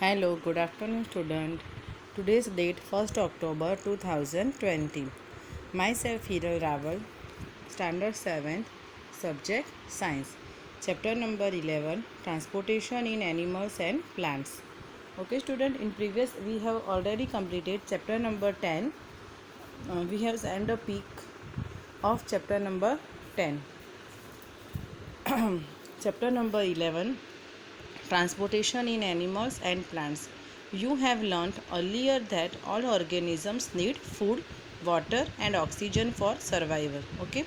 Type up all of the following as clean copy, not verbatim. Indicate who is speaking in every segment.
Speaker 1: Hello, good afternoon, student. Today's date 1st October 2020. Myself Hiral Raval, Standard 7th, Subject Science. Chapter number 11, Transportation in Animals and Plants. Okay, student. In previous we have already completed chapter number 10. We have sent a peek of chapter number 10. Chapter number 11, Transportation in Animals and Plants. You have learnt earlier that all organisms need food, water and oxygen for survival. Okay,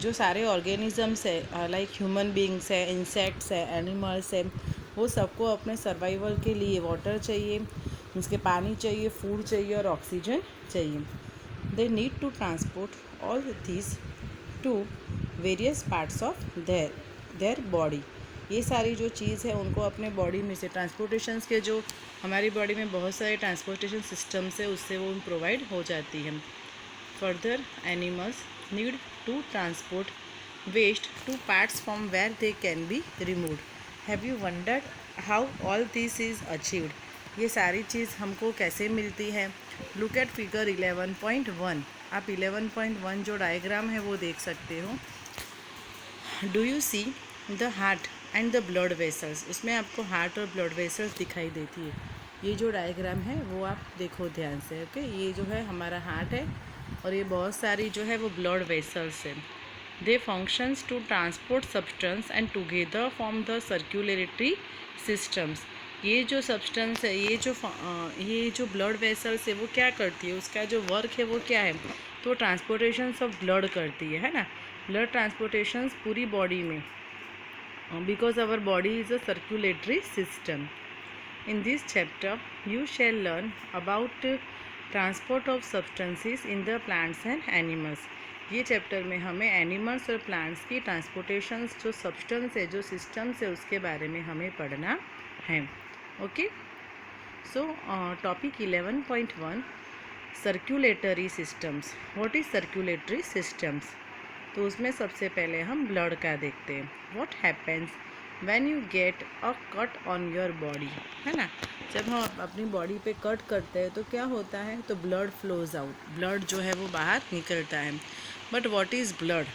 Speaker 1: जो सारे organisms है like human beings है, insects है, animals है, वो सबको अपने survival के लिए वाटर चाहिए, उसके पानी चाहिए, फूड चाहिए और ऑक्सीजन चाहिए. They need to transport all this to various parts of their body. ये सारी जो चीज़ है उनको अपने बॉडी में से ट्रांसपोर्टेशंस के जो हमारी बॉडी में बहुत सारे ट्रांसपोर्टेशन सिस्टम्स है उससे वो प्रोवाइड हो जाती है. Further animals need to transport waste to parts from where they can be removed. Have you wondered how all this is achieved. ये सारी चीज़ हमको कैसे मिलती है. Look at figure 11.1. आप 11.1 जो डायग्राम है वो देख सकते हो. Do you see the heart and the blood vessels. उसमें आपको हार्ट और ब्लड वेसल्स दिखाई देती है. ये जो डायग्राम है वो आप देखो ध्यान से. ओके, ये जो है हमारा हार्ट है और ये बहुत सारी जो है वो ब्लड वेसल्स है. They functions to transport substance and together form the circulatory systems. ये जो सब्सटेंस है, ये जो ब्लड वेसल्स है वो क्या करती है, उसका जो वर्क है वो क्या है, तो ट्रांसपोर्टेशन ऑफ ब्लड करती है ना. ब्लड ट्रांसपोर्टेशंस पूरी बॉडी में, because our body is a circulatory system. In this chapter you shall learn about transport of substances in the plants and animals. ये चैप्टर में हमें एनिमल्स और प्लांट्स की ट्रांसपोर्टेशंस जो सब्सटेंस है, जो सिस्टम्स है, उसके बारे में हमें पढ़ना है. Okay, so topic 11.1 circulatory systems. What is circulatory systems. तो उसमें सबसे पहले हम ब्लड का देखते हैं. What happens when you get a cut on your body, है ना. जब हम अपनी बॉडी पे कट करते हैं तो क्या होता है, तो ब्लड फ्लोज आउट. ब्लड जो है वो बाहर निकलता है. But what is blood.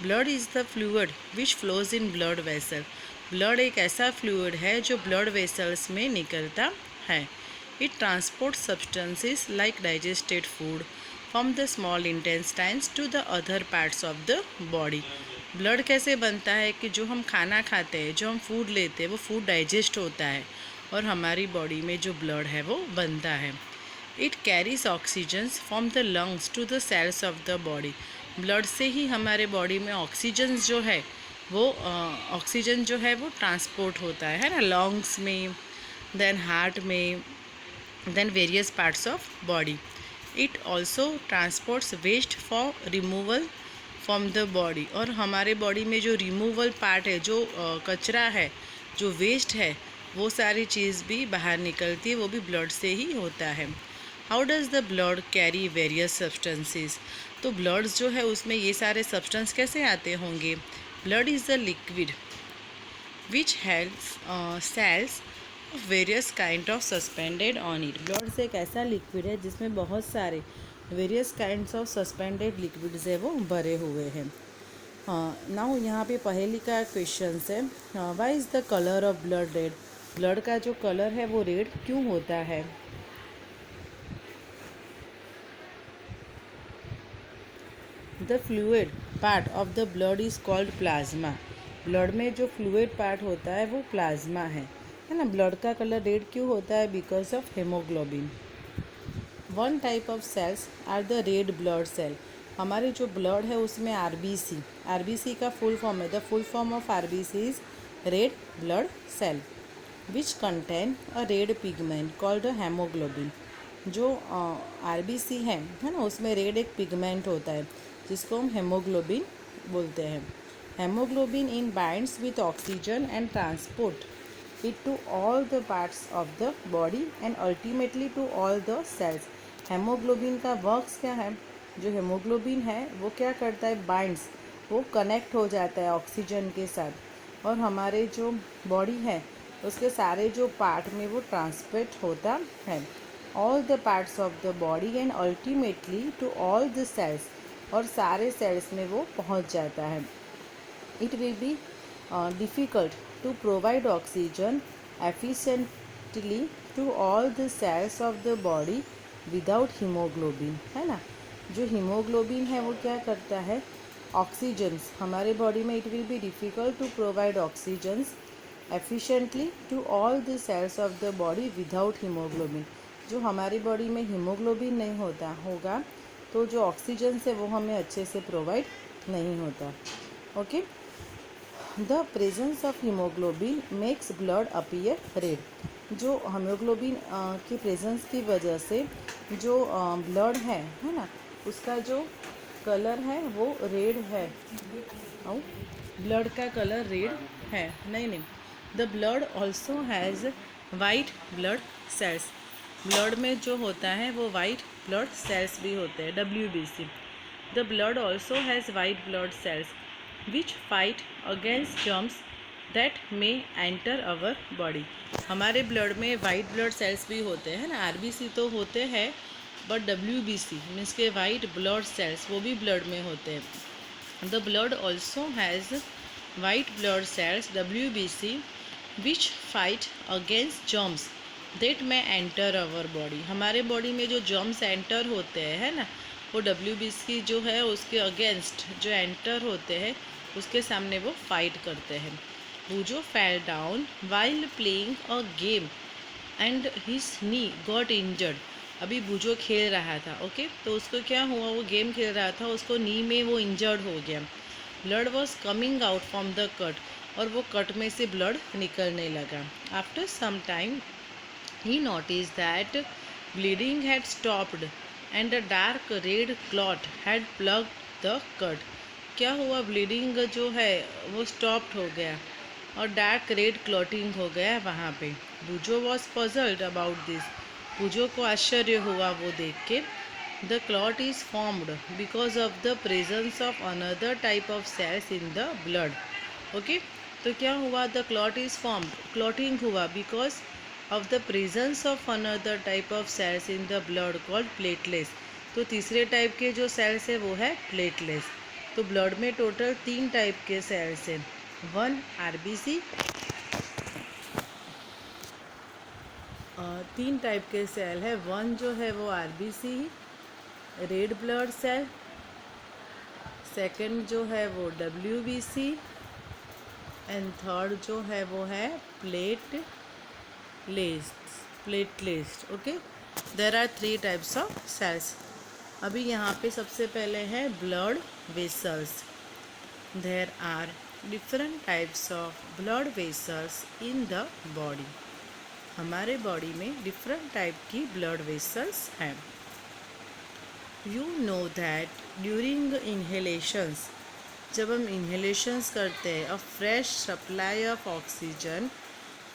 Speaker 1: Blood is the fluid which flows in blood vessel. Blood एक ऐसा फ्लूइड है जो ब्लड वेसल्स में निकलता है. It transport substances like digested food from the small intestines to the other parts of the body. Blood कैसे बनता है कि जो हम खाना खाते हैं, जो हम फूड लेते हैं, वो फूड डाइजेस्ट होता है और हमारी बॉडी में जो ब्लड है वो बनता है. It carries oxygens from the lungs to the cells of the body. Blood से ही हमारे बॉडी में ऑक्सीजन जो है वो ट्रांसपोर्ट होता है ना, लंग्स में, देन हार्ट में, then various parts of body. It also transports waste for removal from the body. और हमारे बॉडी में जो रिमूवल पार्ट है, जो कचरा है, जो वेस्ट है, वो सारी चीज़ भी बाहर निकलती है, वो भी ब्लड से ही होता है. How does the blood carry various substances. तो ब्लड्स जो है उसमें ये सारे सब्सटेंस कैसे आते होंगे. Blood is the liquid which helps cells various kind of suspended on it. Blood से एक ऐसा लिक्विड है जिसमें बहुत सारे various kinds of suspended liquids है वो भरे हुए हैं. नाउ यहाँ पे पहली का क्वेश्चन है, why is the colour of blood red. Blood का जो कलर है वो रेड क्यों होता है. The fluid part of the blood is called plasma. Blood में जो फ्लूइड पार्ट होता है वो प्लाज्मा है ना. ब्लड का कलर रेड क्यों होता है, because of haemoglobin. One type of cells are the red blood cell. हमारे जो ब्लड है उसमें आरबीसी का फुल फॉर्म है. The full form of RBC is red blood cell which contain a red pigment called haemoglobin. जो RBC है ना, उसमें रेड एक पिगमेंट होता है जिसको हम हेमोग्लोबिन बोलते हैं. Haemoglobin in binds with oxygen and transport it to all the parts of the body and ultimately to all the cells. Haemoglobin का वर्क्स क्या है, जो हेमोग्लोबिन है वो क्या करता है, बाइंड्स, वो कनेक्ट हो जाता है ऑक्सीजन के साथ और हमारे जो बॉडी है उसके सारे जो पार्ट में वो ट्रांसमिट होता है, all the parts of the body and ultimately to all the cells, और सारे सेल्स में वो पहुंच जाता है। It will be difficult to provide oxygen efficiently to all the cells of the body without haemoglobin, है ना। जो हीमोग्लोबिन है वो क्या करता है, ऑक्सीजन्स हमारे बॉडी में, it will be difficult to provide oxygens efficiently to all the cells of the body without haemoglobin. जो हमारी बॉडी में हीमोग्लोबिन नहीं होता होगा तो जो ऑक्सीजन है वो हमें अच्छे से प्रोवाइड नहीं होता। Okay, the presence of haemoglobin makes blood appear red. जो हीमोग्लोबिन की प्रेजेंस की वजह से जो ब्लड है ना, उसका जो कलर है वो रेड है, और ब्लड का कलर रेड है। नहीं, the blood also has white blood cells. Blood में जो होता है वो वाइट ब्लड सेल्स भी होते हैं, WBC। The blood also has white blood cells which fight against germs that may enter our body. हमारे ब्लड में वाइट ब्लड सेल्स भी होते हैं ना, RBC तो होते हैं, बट WBC मीन्स के वाइट ब्लड सेल्स वो भी ब्लड में होते हैं। The blood also has white blood cells WBC which fight against germs that may enter our body. हमारे बॉडी में जो जर्म्स एंटर होते हैं ना, वो WBC जो है उसके अगेंस्ट जो एंटर होते हैं उसके सामने वो फाइट करते हैं। बूजो fell down while playing a game and his knee got injured. अभी बूजो खेल रहा था, ओके, तो उसको क्या हुआ, वो गेम खेल रहा था, उसको नी में वो इंजर्ड हो गया। Blood was coming out from the cut, और वो कट में से ब्लड निकलने लगा। After some time he noticed that bleeding had stopped and a dark red clot had plugged the cut। क्या हुआ, ब्लीडिंग जो है वो स्टॉप्ड हो गया और डार्क रेड क्लॉटिंग हो गया वहाँ पे। Boojho was puzzled about this. Boojho को आश्चर्य हुआ वो देख के। The clot is formed because of the presence of another type of cells in the blood. Okay, तो क्या हुआ, the clot is formed, clotting हुआ because of the presence of another type of cells in the blood called platelets। तो तीसरे type के जो sales है वो है प्लेटलेट्स। तो ब्लड में टोटल 3 टाइप के सेल्स हैं। 1 RBC, 3 टाइप के सेल है। 1 जो है वो RBC red blood cell, second जो है वो WBC, एंड थर्ड जो है वो है platelets। Okay, there are 3 types of cells. अभी यहाँ पे सबसे पहले है blood vessels. There are different types of blood vessels in the body. हमारे बॉडी में डिफरेंट टाइप की ब्लड वेसल्स हैं। You know that during inhalations, जब हम इन्हेलेशंस करते हैं, a fresh supply of oxygen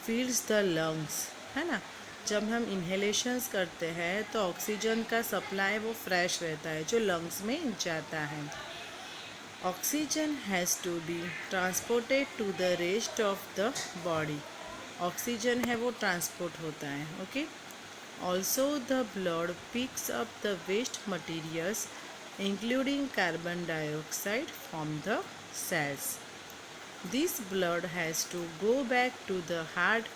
Speaker 1: fills the lungs, है ना। जब हम इन्हेलेशंस करते हैं तो ऑक्सीजन का सप्लाई वो फ्रेश रहता है जो लंग्स में जाता है। Oxygen has to be transported to the rest of the body. Oxygen है वो ट्रांसपोर्ट होता है, okay. Also the blood picks up the waste materials including carbon dioxide from the cells। This blood has to go back to the heart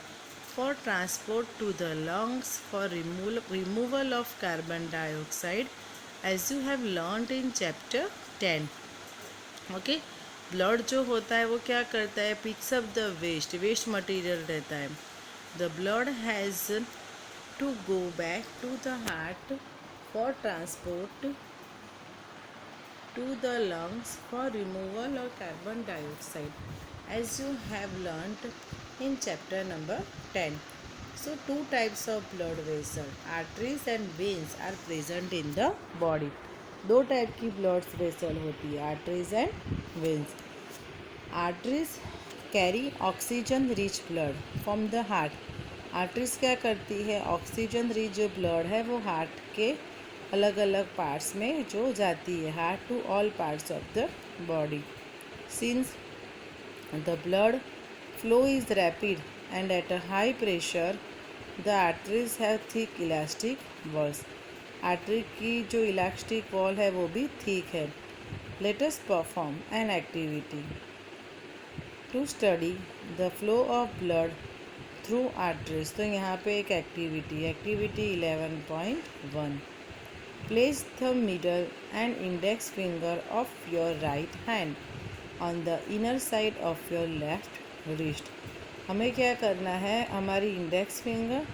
Speaker 1: for transport to the lungs for removal of carbon dioxide, as you have learnt in chapter 10। Okay, blood जो होता है वो क्या करता है, picks up the waste material रहता है। The blood has to go back to the heart for transport to the lungs for removal of carbon dioxide, as you have learnt in chapter number 10। So 2 types of blood vessel, arteries and veins are present in the body। 2 type की blood vessel होती है, arteries and veins. Arteries carry oxygen rich blood from the heart. Arteries क्या करती है, oxygen rich जो blood है वो heart के अलग अलग पार्ट्स में जो जाती है, heart to all parts of the body. Since the blood flow is rapid and at a high pressure the arteries have thick elastic walls. Artery की जो इलास्टिक वॉल है वो भी थिक है. Let us perform an activity to study the flow of blood through arteries. तो यहाँ पे एक activity 11.1. Place the middle and index finger of your right hand on the inner side of your left wrist. हमें क्या करना है, हमारी index finger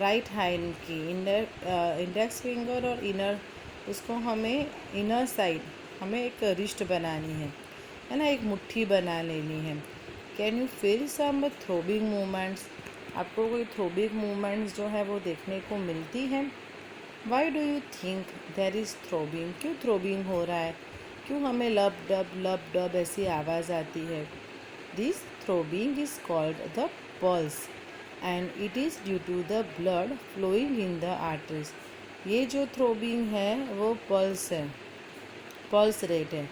Speaker 1: right hand की इंडेक्स फिंगर और इनर उसको हमें इनर साइड हमें एक रिस्ट बनानी है ना, एक मुट्ठी बना लेनी है. Can you feel some throbbing movements. आपको कोई थ्रोबिंग मूवमेंट्स जो है वो देखने को मिलती है. Why do you think there is throbbing. क्यों थ्रोबिंग हो रहा है, क्यों हमें लब डब ऐसी आवाज़ आती है. This throbbing is called the pulse and it is due to the blood flowing in the arteries. ये जो थ्रोबिंग है वो पल्स है, पल्स रेट है.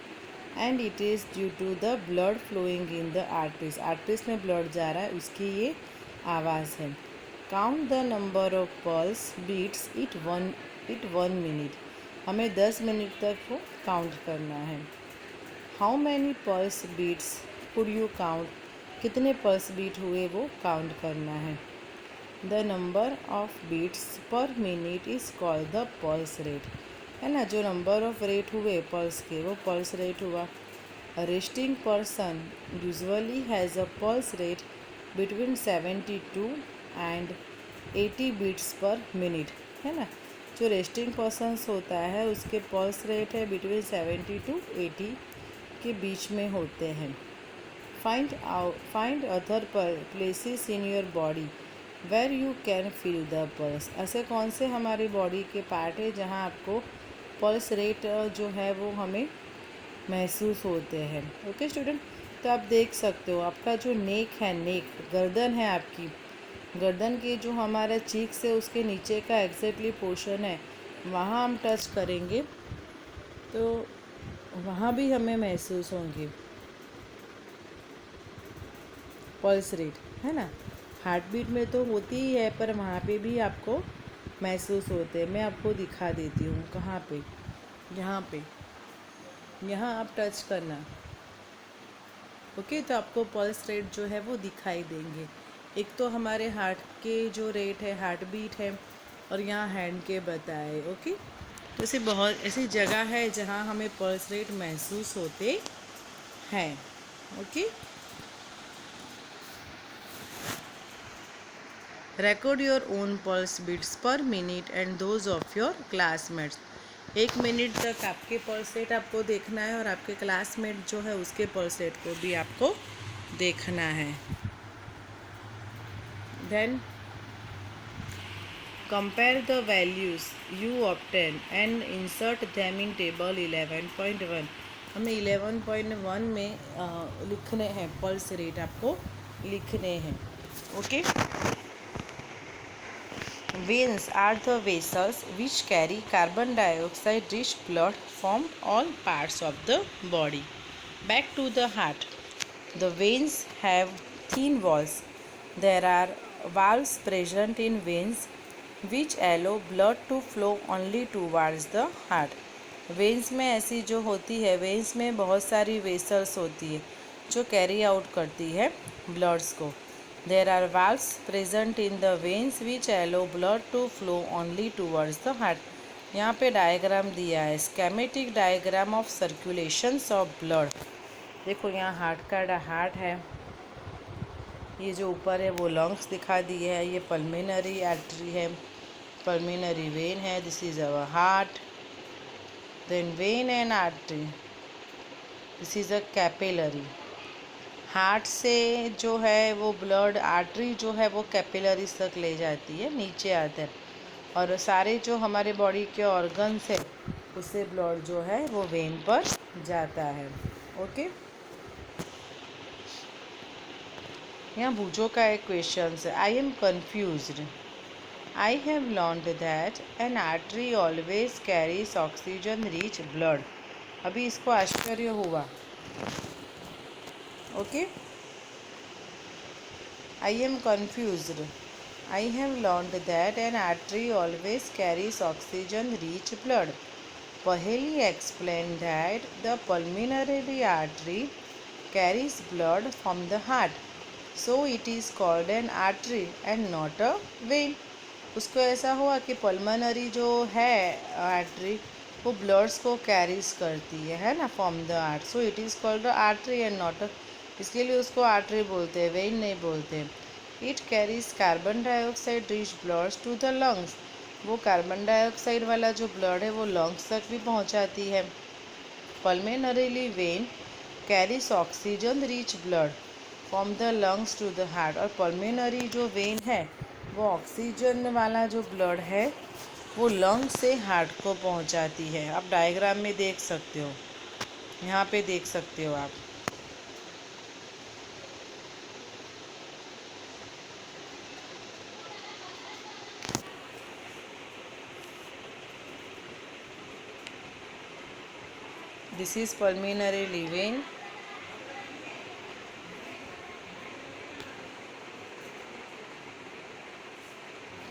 Speaker 1: And it is due to the blood flowing in the arteries. Arteries में blood जा रहा है, उसकी ये आवाज़ है. Count the number of pulse beats it one minute. हमें 10 मिनट तक वो काउंट करना है. How many pulse beats could you count. कितने पल्स बीट हुए वो काउंट करना है. The number of beats per minute is called the pulse rate. है ना, जो नंबर ऑफ रेट हुए पल्स के वो पल्स रेट हुआ. A resting person usually has a pulse rate between 72 and 80 beats per minute. है ना, जो रेस्टिंग पर्सन्स होता है उसके पल्स रेट है बिटवीन 70 to 80 के बीच में होते हैं. Find other places in your body where you can feel the pulse. ऐसे कौन से हमारी बॉडी के पार्ट है जहाँ आपको पल्स रेट जो है वो हमें महसूस होते हैं. ओके स्टूडेंट, तो आप देख सकते हो आपका जो नेक है, नेक गर्दन है, आपकी गर्दन के जो हमारा चीक्स है उसके नीचे का एग्जैक्टली पोर्शन है, वहाँ हम टच करेंगे तो वहाँ भी हमें महसूस होंगे पल्स रेट. है ना, हार्ट बीट में तो होती ही है पर वहाँ पे भी आपको महसूस होते हैं. मैं आपको दिखा देती हूँ कहाँ पे, यहाँ पे, यहाँ आप टच करना. ओके, तो आपको पल्स रेट जो है वो दिखाई देंगे. एक तो हमारे हार्ट के जो रेट है, हार्ट बीट है, और यहाँ हैंड के बताए. ओके, तो ऐसी बहुत ऐसी जगह है जहाँ हमें पल्स रेट महसूस होते हैं. Okay, record your own pulse beats per minute and those of your classmates. 1 minute तक आपके पल्स रेट आपको देखना है और आपके क्लासमेट जो है उसके पल्स रेट को भी आपको देखना है. Then compare the values you obtain and insert them in table 11.1. हमें 11.1 में लिखने हैं, पल्स रेट आपको लिखने हैं. Okay, veins are the vessels which carry carbon dioxide rich blood from all parts of the body. Back to the heart. The veins have thin walls. There are valves present in veins which allow blood to flow only towards the heart. Veins में ऐसी जो होती है, veins में बहुत सारी vessels होती है जो कैरी आउट करती है ब्लड्स को. There are valves present in the veins which allow blood to flow only towards the heart. यहाँ पे डायग्राम दिया है, schematic diagram of circulations of blood. देखो यहाँ हार्ट है, ये जो ऊपर है वो लंग्स दिखा दिए है, ये पल्मिनरी आर्टरी है, पल्मिनरी वेन है, this is our heart. Then vein and artery, this is a capillary. Heart से जो है वो ब्लड, आर्टरी जो है वो कैपिलरीज तक ले जाती है, नीचे आते हैं, और सारे जो हमारे बॉडी के ऑर्गन्स है उससे ब्लड जो है वो वेन पर जाता है. ओके, यहाँ भूजो का एक क्वेश्चन है. I am confused. I have learned that N artery always carries oxygen rich blood. अभी इसको आश्चर्य हुआ. Okay, I am confused. I have learned that an artery always carries oxygen-rich blood. Paheli explained that the pulmonary artery carries blood from the heart, so it is called an artery and not a vein. उसको ऐसा हुआ कि pulmonary जो है artery वो bloods को carries करती है ना, from the heart, so it is called artery and not, इसके लिए उसको आर्टरी बोलते हैं, वेन नहीं बोलते। It carries carbon dioxide rich bloods to the lungs, वो कार्बन डाइऑक्साइड वाला जो ब्लड है वो लंग्स तक भी पहुंचाती है। Pulmonary vein carries oxygen rich blood from the lungs to the heart, और पल्मोनरी जो वेन है वो ऑक्सीजन वाला जो ब्लड है वो लंग से हार्ट को पहुंचाती है। आप डायग्राम में देख सकते हो, यहाँ पे देख सकते हो आप। This is pulmonary vein,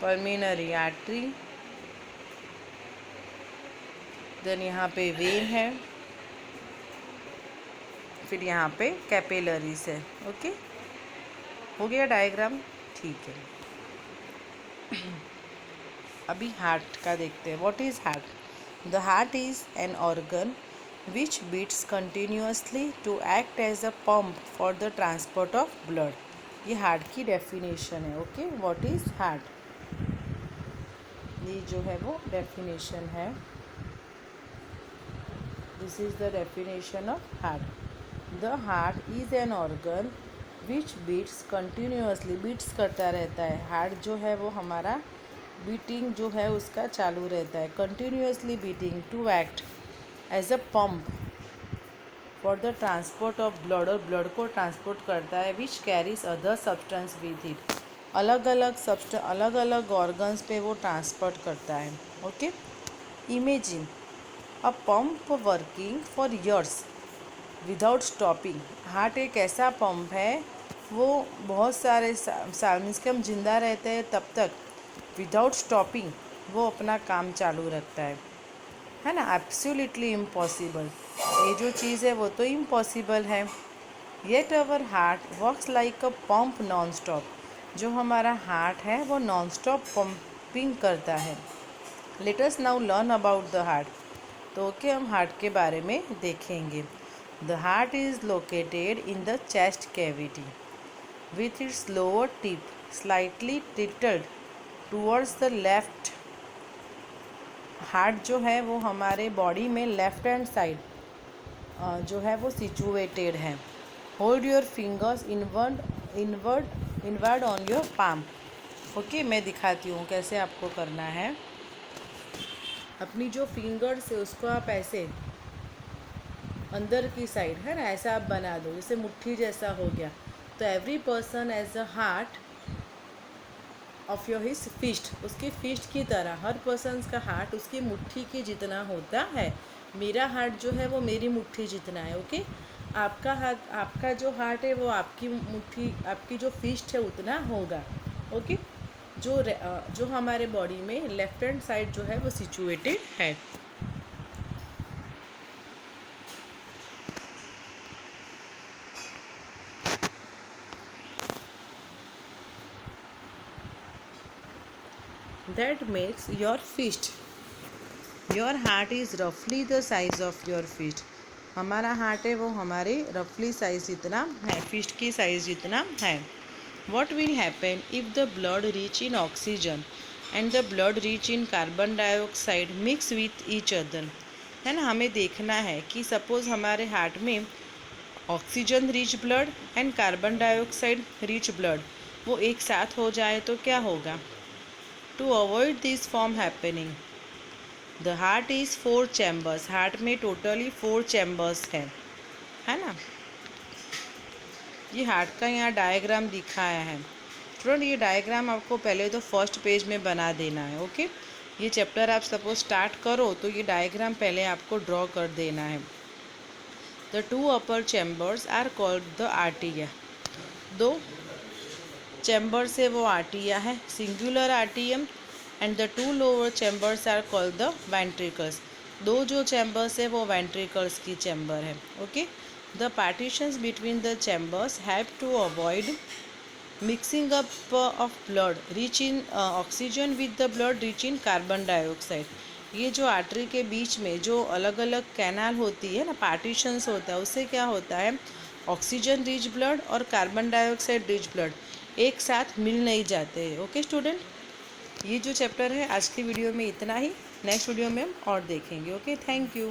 Speaker 1: pulmonary artery, then यहाँ पे वेन है, फिर यहाँ पे कैपिलरीज है। ओके, हो गया डायग्राम, ठीक है। अभी हार्ट का देखते हैं। What is heart? The heart is an organ which beats continuously to act as a pump for the transport of blood. ये हार्ट की डेफिनेशन है। ओके, व्हाट इज़ हार्ट, ये जो है वो डेफिनेशन है। This is the definition of heart. The heart is an organ which beats continuously, beats करता रहता है। हार्ट जो है वो हमारा बीटिंग जो है उसका चालू रहता है, continuously beating to act as a pump for the transport of blood, और ब्लड को ट्रांसपोर्ट करता है, which carries other substance with it, अलग अलग ऑर्गन्स पे वो ट्रांसपोर्ट करता है। Okay, imagine a pump working for years without stopping. Heart एक ऐसा पंप है वो बहुत सारे साल मीन्स के हम जिंदा रहते हैं तब तक, विदाउट स्टॉपिंग वो अपना काम चालू रखता है ना। एब्सोल्युटली इम्पॉसिबल, ये जो चीज़ है वो तो इम्पॉसिबल है। Yet our heart works like a pump non stop, जो हमारा हार्ट है वो नॉन स्टॉप पंपिंग करता है। Let us now learn about the heart. तो ओके, हम हार्ट के बारे में देखेंगे। The heart is located in the chest cavity with its lower tip slightly tilted towards the left. Heart जो है वो हमारे बॉडी में लेफ्ट हैंड साइड जो है वो सिचुएटेड है। Hold your fingers inward on your palm. Okay, मैं दिखाती हूँ कैसे आपको करना है। अपनी जो फिंगर्स है उसको आप ऐसे अंदर की साइड है ना ऐसा आप बना दो, जैसे मुट्ठी जैसा हो गया। तो every person as a heart of your his fist, उसकी फिस्ट की तरह हर पर्सन का हार्ट उसकी मुट्ठी की जितना होता है। मेरा हार्ट जो है वो मेरी मुट्ठी जितना है। ओके, आपका हाथ, आपका जो हार्ट है वो आपकी मुट्ठी, आपकी जो फिस्ट है उतना होगा। ओके, जो हमारे बॉडी में लेफ्ट हैंड साइड जो है वो सिचुएटेड है। That makes your fist. Your heart is roughly the size of your fist. हमारा हार्ट है वो हमारे रफली साइज जितना है, फिस्ट की साइज जितना है। What will happen if the blood rich in oxygen and the blood rich in carbon dioxide mix with each other? है ना, हमें देखना है कि सपोज हमारे हार्ट में oxygen rich blood and carbon dioxide rich blood वो एक साथ हो जाए तो क्या होगा। To avoid this from happening, the heart is 4 chambers. Heart में टोटली 4 चैम्बर्स है ना। ये हार्ट का यहाँ डायग्राम दिखाया है। स्टूडेंट, ये डायग्राम आपको पहले तो फर्स्ट पेज में बना देना है। ओके, ये चैप्टर आप सपोज स्टार्ट करो तो ये डायग्राम पहले आपको ड्रॉ कर देना है। The 2 upper chambers are called the आर्टिया। 2 चैम्बर्स है वो आर्टिया है, सिंगुलर आर्टियम, and the two lower chambers are called the ventricles. दो जो चैम्बर्स है वो वेंट्रिकल्स की चैम्बर है। Okay, the partitions between the chambers have to avoid mixing up of blood rich in oxygen with the blood rich in carbon dioxide. ये जो artery के बीच में जो अलग अलग कैनाल होती है ना, पार्टीशंस होता है, उससे क्या होता है, ऑक्सीजन रिच ब्लड और कार्बन डाइऑक्साइड रिच ब्लड एक साथ मिल नहीं जाते हैं। ओके स्टूडेंट, ये जो चैप्टर है आज की वीडियो में इतना ही। नेक्स्ट वीडियो में हम और देखेंगे। Okay, thank you.